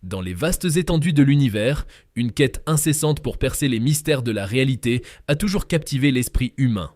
Dans les vastes étendues de l'univers, une quête incessante pour percer les mystères de la réalité a toujours captivé l'esprit humain.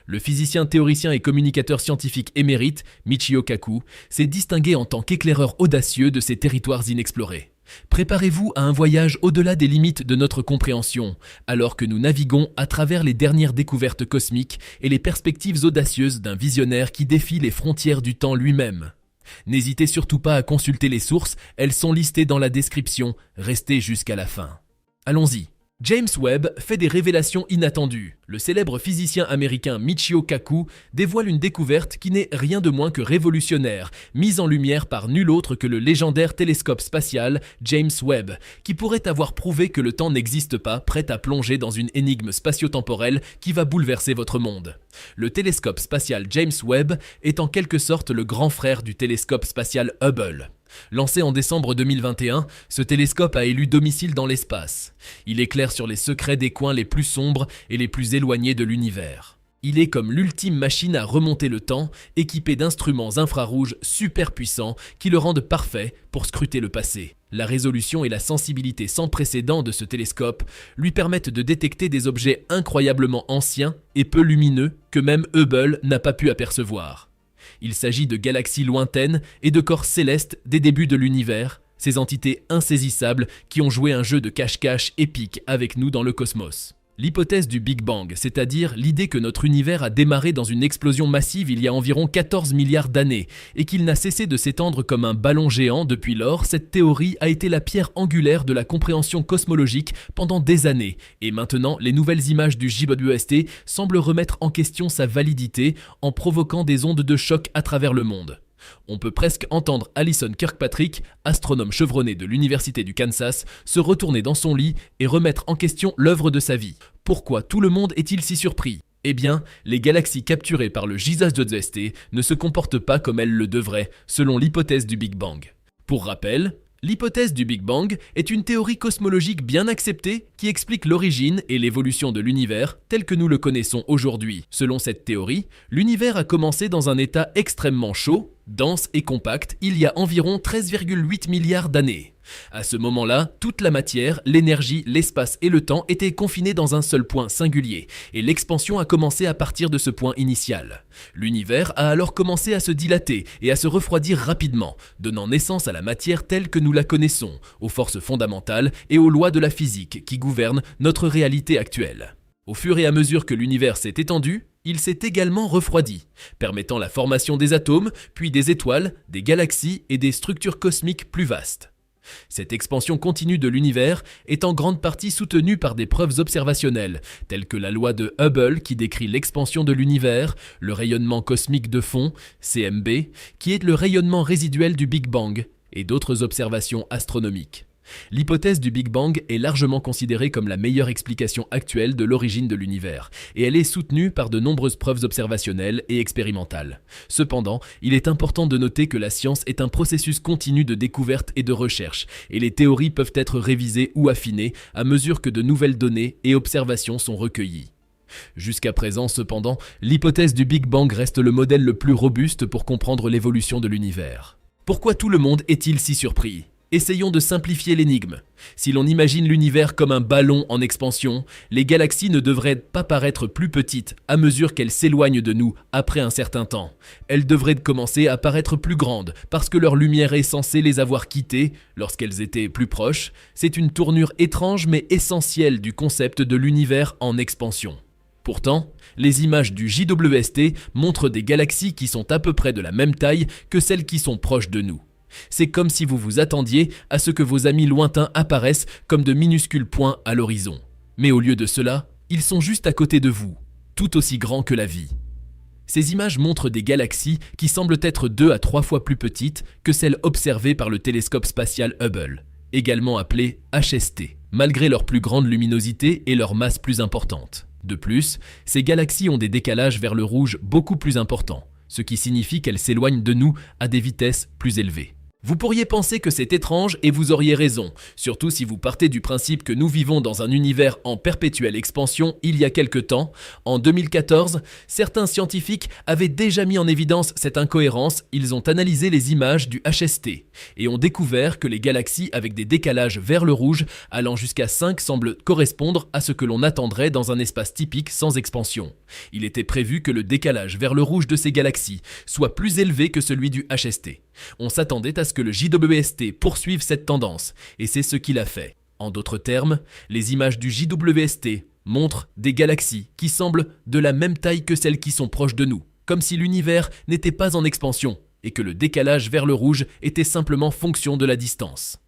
Le physicien, théoricien et communicateur scientifique émérite, Michio Kaku, s'est distingué en tant qu'éclaireur audacieux de ces territoires inexplorés. Préparez-vous à un voyage au-delà des limites de notre compréhension, alors que nous naviguons à travers les dernières découvertes cosmiques et les perspectives audacieuses d'un visionnaire qui défie les frontières du temps lui-même. N'hésitez surtout pas à consulter les sources, elles sont listées dans la description, restez jusqu'à la fin. Allons-y. James Webb fait des révélations inattendues. Le célèbre physicien américain Michio Kaku dévoile une découverte qui n'est rien de moins que révolutionnaire, mise en lumière par nul autre que le légendaire télescope spatial James Webb, qui pourrait avoir prouvé que le temps n'existe pas, prêt à plonger dans une énigme spatio-temporelle qui va bouleverser votre monde. Le télescope spatial James Webb est en quelque sorte le grand frère du télescope spatial Hubble. Lancé en décembre 2021, ce télescope a élu domicile dans l'espace. Il éclaire sur les secrets des coins les plus sombres et les plus éloignés de l'univers. Il est comme l'ultime machine à remonter le temps, équipé d'instruments infrarouges super puissants qui le rendent parfait pour scruter le passé. La résolution et la sensibilité sans précédent de ce télescope lui permettent de détecter des objets incroyablement anciens et peu lumineux que même Hubble n'a pas pu apercevoir. Il s'agit de galaxies lointaines et de corps célestes des débuts de l'univers, ces entités insaisissables qui ont joué un jeu de cache-cache épique avec nous dans le cosmos. L'hypothèse du Big Bang, c'est-à-dire l'idée que notre univers a démarré dans une explosion massive il y a environ 14 milliards d'années et qu'il n'a cessé de s'étendre comme un ballon géant depuis lors, cette théorie a été la pierre angulaire de la compréhension cosmologique pendant des années. Et maintenant, les nouvelles images du JWST semblent remettre en question sa validité en provoquant des ondes de choc à travers le monde. On peut presque entendre Alison Kirkpatrick, astronome chevronné de l'Université du Kansas, se retourner dans son lit et remettre en question l'œuvre de sa vie. Pourquoi tout le monde est-il si surpris ? Eh bien, les galaxies capturées par le JWST ne se comportent pas comme elles le devraient, selon l'hypothèse du Big Bang. Pour rappel, l'hypothèse du Big Bang est une théorie cosmologique bien acceptée qui explique l'origine et l'évolution de l'univers tel que nous le connaissons aujourd'hui. Selon cette théorie, l'univers a commencé dans un état extrêmement chaud, dense et compact il y a environ 13,8 milliards d'années. À ce moment-là, toute la matière, l'énergie, l'espace et le temps étaient confinés dans un seul point singulier, et l'expansion a commencé à partir de ce point initial. L'univers a alors commencé à se dilater et à se refroidir rapidement, donnant naissance à la matière telle que nous la connaissons, aux forces fondamentales et aux lois de la physique qui gouvernent notre réalité actuelle. Au fur et à mesure que l'univers s'est étendu, il s'est également refroidi, permettant la formation des atomes, puis des étoiles, des galaxies et des structures cosmiques plus vastes. Cette expansion continue de l'univers est en grande partie soutenue par des preuves observationnelles, telles que la loi de Hubble qui décrit l'expansion de l'univers, le rayonnement cosmique de fond, CMB, qui est le rayonnement résiduel du Big Bang, et d'autres observations astronomiques. L'hypothèse du Big Bang est largement considérée comme la meilleure explication actuelle de l'origine de l'univers, et elle est soutenue par de nombreuses preuves observationnelles et expérimentales. Cependant, il est important de noter que la science est un processus continu de découverte et de recherche, et les théories peuvent être révisées ou affinées à mesure que de nouvelles données et observations sont recueillies. Jusqu'à présent, cependant, l'hypothèse du Big Bang reste le modèle le plus robuste pour comprendre l'évolution de l'univers. Pourquoi tout le monde est-il si surpris ? Essayons de simplifier l'énigme. Si l'on imagine l'univers comme un ballon en expansion, les galaxies ne devraient pas paraître plus petites à mesure qu'elles s'éloignent de nous après un certain temps. Elles devraient commencer à paraître plus grandes parce que leur lumière est censée les avoir quittées lorsqu'elles étaient plus proches. C'est une tournure étrange mais essentielle du concept de l'univers en expansion. Pourtant, les images du JWST montrent des galaxies qui sont à peu près de la même taille que celles qui sont proches de nous. C'est comme si vous vous attendiez à ce que vos amis lointains apparaissent comme de minuscules points à l'horizon. Mais au lieu de cela, ils sont juste à côté de vous, tout aussi grands que la vie. Ces images montrent des galaxies qui semblent être 2 à 3 fois plus petites que celles observées par le télescope spatial Hubble, également appelé HST, malgré leur plus grande luminosité et leur masse plus importante. De plus, ces galaxies ont des décalages vers le rouge beaucoup plus importants, ce qui signifie qu'elles s'éloignent de nous à des vitesses plus élevées. Vous pourriez penser que c'est étrange et vous auriez raison, surtout si vous partez du principe que nous vivons dans un univers en perpétuelle expansion il y a quelque temps. En 2014, certains scientifiques avaient déjà mis en évidence cette incohérence, ils ont analysé les images du HST et ont découvert que les galaxies avec des décalages vers le rouge allant jusqu'à 5 semblent correspondre à ce que l'on attendrait dans un espace typique sans expansion. Il était prévu que le décalage vers le rouge de ces galaxies soit plus élevé que celui du HST. On s'attendait à ce que le JWST poursuive cette tendance, et c'est ce qu'il a fait. En d'autres termes, les images du JWST montrent des galaxies qui semblent de la même taille que celles qui sont proches de nous, comme si l'univers n'était pas en expansion, et que le décalage vers le rouge était simplement fonction de la distance.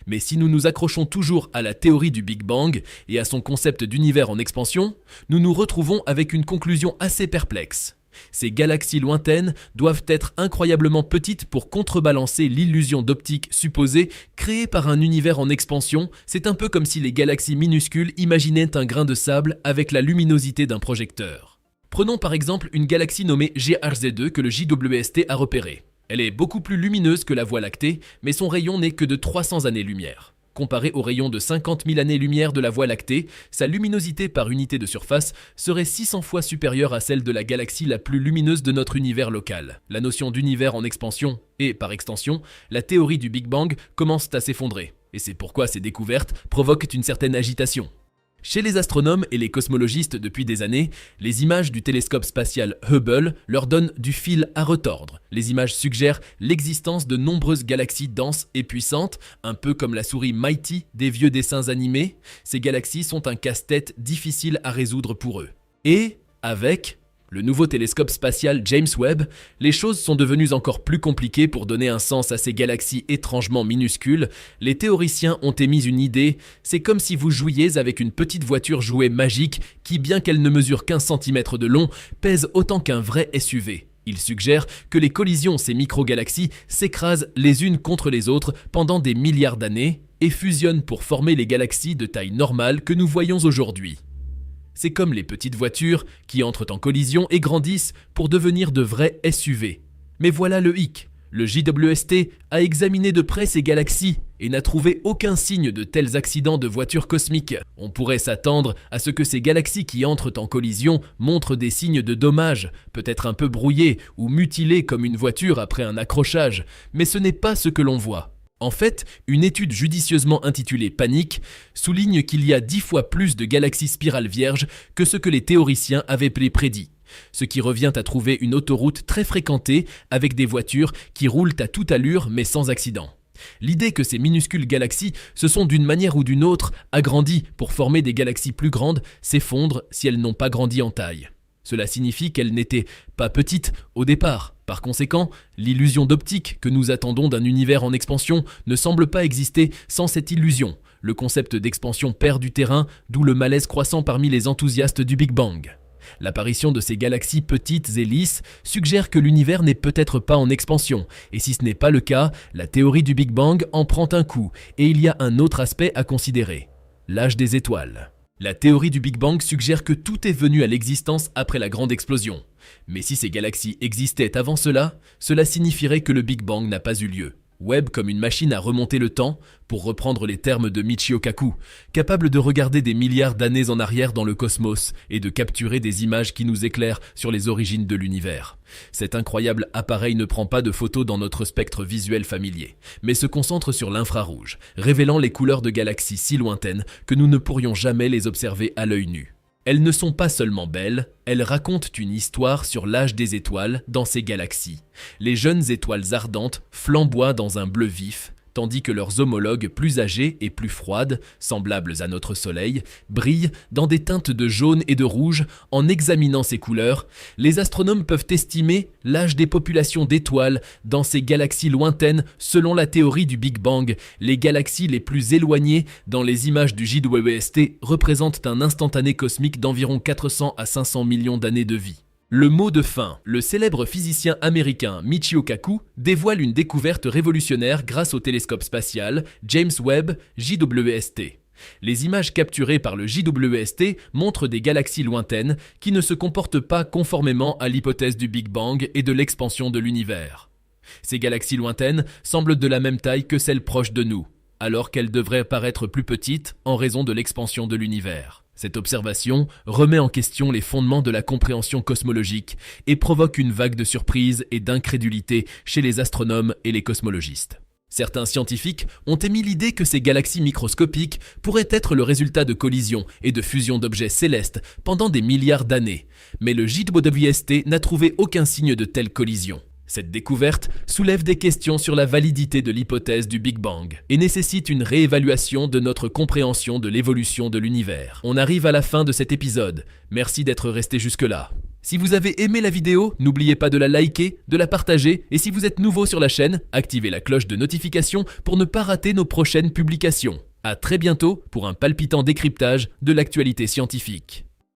Mais si nous nous accrochons toujours à la théorie du Big Bang et à son concept d'univers en expansion, nous nous retrouvons avec une conclusion assez perplexe. Ces galaxies lointaines doivent être incroyablement petites pour contrebalancer l'illusion d'optique supposée créée par un univers en expansion. C'est un peu comme si les galaxies minuscules imaginaient un grain de sable avec la luminosité d'un projecteur. Prenons par exemple une galaxie nommée GHZ2 que le JWST a repérée. Elle est beaucoup plus lumineuse que la Voie lactée, mais son rayon n'est que de 300 années-lumière. Comparé au rayon de 50 000 années-lumière de la Voie lactée, sa luminosité par unité de surface serait 600 fois supérieure à celle de la galaxie la plus lumineuse de notre univers local. La notion d'univers en expansion et, par extension, la théorie du Big Bang commencent à s'effondrer. Et c'est pourquoi ces découvertes provoquent une certaine agitation. Chez les astronomes et les cosmologistes depuis des années, les images du télescope spatial Hubble leur donnent du fil à retordre. Les images suggèrent l'existence de nombreuses galaxies denses et puissantes, un peu comme la souris Mighty des vieux dessins animés. Ces galaxies sont un casse-tête difficile à résoudre pour eux. Et, avec le nouveau télescope spatial James Webb, les choses sont devenues encore plus compliquées pour donner un sens à ces galaxies étrangement minuscules. Les théoriciens ont émis une idée, c'est comme si vous jouiez avec une petite voiture jouet magique qui, bien qu'elle ne mesure qu'1 centimètre de long, pèse autant qu'un vrai SUV. Ils suggèrent que les collisions ces microgalaxies s'écrasent les unes contre les autres pendant des milliards d'années et fusionnent pour former les galaxies de taille normale que nous voyons aujourd'hui. C'est comme les petites voitures qui entrent en collision et grandissent pour devenir de vrais SUV. Mais voilà le hic. Le JWST a examiné de près ces galaxies et n'a trouvé aucun signe de tels accidents de voitures cosmiques. On pourrait s'attendre à ce que ces galaxies qui entrent en collision montrent des signes de dommages, peut-être un peu brouillés ou mutilés comme une voiture après un accrochage, mais ce n'est pas ce que l'on voit. En fait, une étude judicieusement intitulée Panique souligne qu'il y a 10 fois plus de galaxies spirales vierges que ce que les théoriciens avaient prédit, ce qui revient à trouver une autoroute très fréquentée avec des voitures qui roulent à toute allure mais sans accident. L'idée que ces minuscules galaxies se sont d'une manière ou d'une autre agrandies pour former des galaxies plus grandes s'effondre si elles n'ont pas grandi en taille. Cela signifie qu'elles n'étaient pas petites au départ. Par conséquent, l'illusion d'optique que nous attendons d'un univers en expansion ne semble pas exister sans cette illusion. Le concept d'expansion perd du terrain, d'où le malaise croissant parmi les enthousiastes du Big Bang. L'apparition de ces galaxies petites et lisses suggère que l'univers n'est peut-être pas en expansion, et si ce n'est pas le cas, la théorie du Big Bang en prend un coup, et il y a un autre aspect à considérer, l'âge des étoiles. La théorie du Big Bang suggère que tout est venu à l'existence après la grande explosion. Mais si ces galaxies existaient avant cela, cela signifierait que le Big Bang n'a pas eu lieu. Webb comme une machine à remonter le temps, pour reprendre les termes de Michio Kaku, capable de regarder des milliards d'années en arrière dans le cosmos et de capturer des images qui nous éclairent sur les origines de l'univers. Cet incroyable appareil ne prend pas de photos dans notre spectre visuel familier, mais se concentre sur l'infrarouge, révélant les couleurs de galaxies si lointaines que nous ne pourrions jamais les observer à l'œil nu. Elles ne sont pas seulement belles, elles racontent une histoire sur l'âge des étoiles dans ces galaxies. Les jeunes étoiles ardentes flamboient dans un bleu vif, tandis que leurs homologues plus âgées et plus froides, semblables à notre Soleil, brillent dans des teintes de jaune et de rouge. En examinant ces couleurs, les astronomes peuvent estimer l'âge des populations d'étoiles dans ces galaxies lointaines selon la théorie du Big Bang. Les galaxies les plus éloignées dans les images du JWST représentent un instantané cosmique d'environ 400 à 500 millions d'années de vie. Le mot de fin, le célèbre physicien américain Michio Kaku dévoile une découverte révolutionnaire grâce au télescope spatial James Webb JWST. Les images capturées par le JWST montrent des galaxies lointaines qui ne se comportent pas conformément à l'hypothèse du Big Bang et de l'expansion de l'univers. Ces galaxies lointaines semblent de la même taille que celles proches de nous, alors qu'elles devraient paraître plus petites en raison de l'expansion de l'univers. Cette observation remet en question les fondements de la compréhension cosmologique et provoque une vague de surprise et d'incrédulité chez les astronomes et les cosmologistes. Certains scientifiques ont émis l'idée que ces galaxies microscopiques pourraient être le résultat de collisions et de fusions d'objets célestes pendant des milliards d'années, mais le JWST n'a trouvé aucun signe de telle collision. Cette découverte soulève des questions sur la validité de l'hypothèse du Big Bang et nécessite une réévaluation de notre compréhension de l'évolution de l'univers. On arrive à la fin de cet épisode. Merci d'être resté jusque-là. Si vous avez aimé la vidéo, n'oubliez pas de la liker, de la partager et si vous êtes nouveau sur la chaîne, activez la cloche de notification pour ne pas rater nos prochaines publications. À très bientôt pour un palpitant décryptage de l'actualité scientifique.